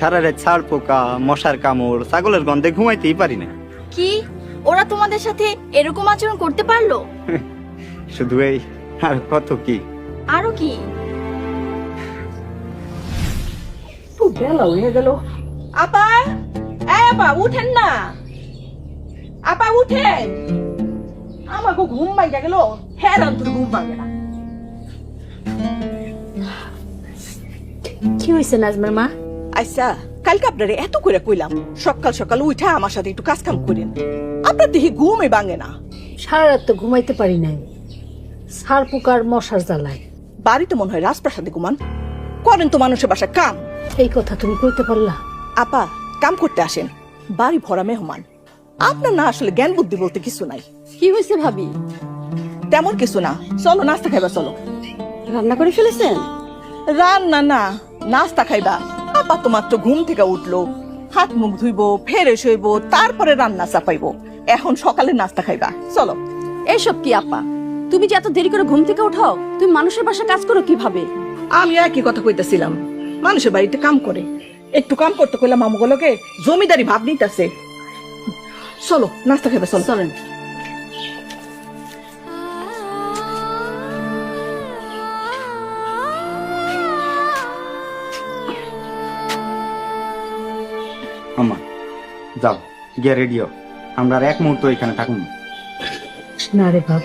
সারা রাত ছাড় পোকা, মশার কামড়, ছাগলের গন্ধে ঘুমাইতেই পারি না। কি ওরা তোমাদের সাথে এরকম আচরণ করতে পারলো? শুধু এই, আর কত কি। আরো কি? তো বেলা হয়ে গেল। আপা, আপা উঠেন না, আপা উঠেন। আমাকে ঘুম ভাঙা গেল, হেরান তোর ঘুম ভাঙে না। কি হয়েছে নাজমার মা? আচ্ছা, কালকে আপনারে এত করে কইলাম সকাল সকাল উঠে আমার সাথে একটু কাজ কাম করেন, আপনার দেখি ঘুমই ভাঙে না। সারা রাত তো ঘুমাইতে পারি নাই, সার পোকার মশার জ্বালায়। বাড়িতে মনে হয় রাজপ্রাসাদে ঘুমান, করেন তো মানুষের বাসায় কাম। এই কথা তুমি কইতে পারলা? আপা কাম করতে আসেন, বাড়ি ভরা মেহমান, আপনার না আসলে জ্ঞান বুদ্ধি বলতে কিছু নাই। কি হয়েছে ভাবি? তেমন কিছু না, চলো নাস্তা খাইবা চলো। রান্না করে ফেলেছেন? রান্না না, নাস্তা খাইবা। আপা তো মাত্র ঘুম থেকে উঠলো, হাত মুখ ধুইবো, ফেরে শইবো, তারপরে রান্না চাপাইবো। এখন সকালে নাস্তা খাইবা চলো। এইসব কি আপা? তুমি যে এত দেরি করে ঘুম থেকে উঠাও, তুমি মানুষের বাসায় কাজ করো কিভাবে? আমি আর কি কথা কইতেছিলাম, মানুষের বাড়িতে কাম করে, একটু কাম করতে কইলাম আমগুলোকে জমিদারি ভাব নিতেছে। চলো নাস্তা খাইবা চলো। চলেন। আমা যাও, গিয়ে রেডিও, আমরা আর এক মুহূর্ত এখানে থাকুন। না রে বাপ,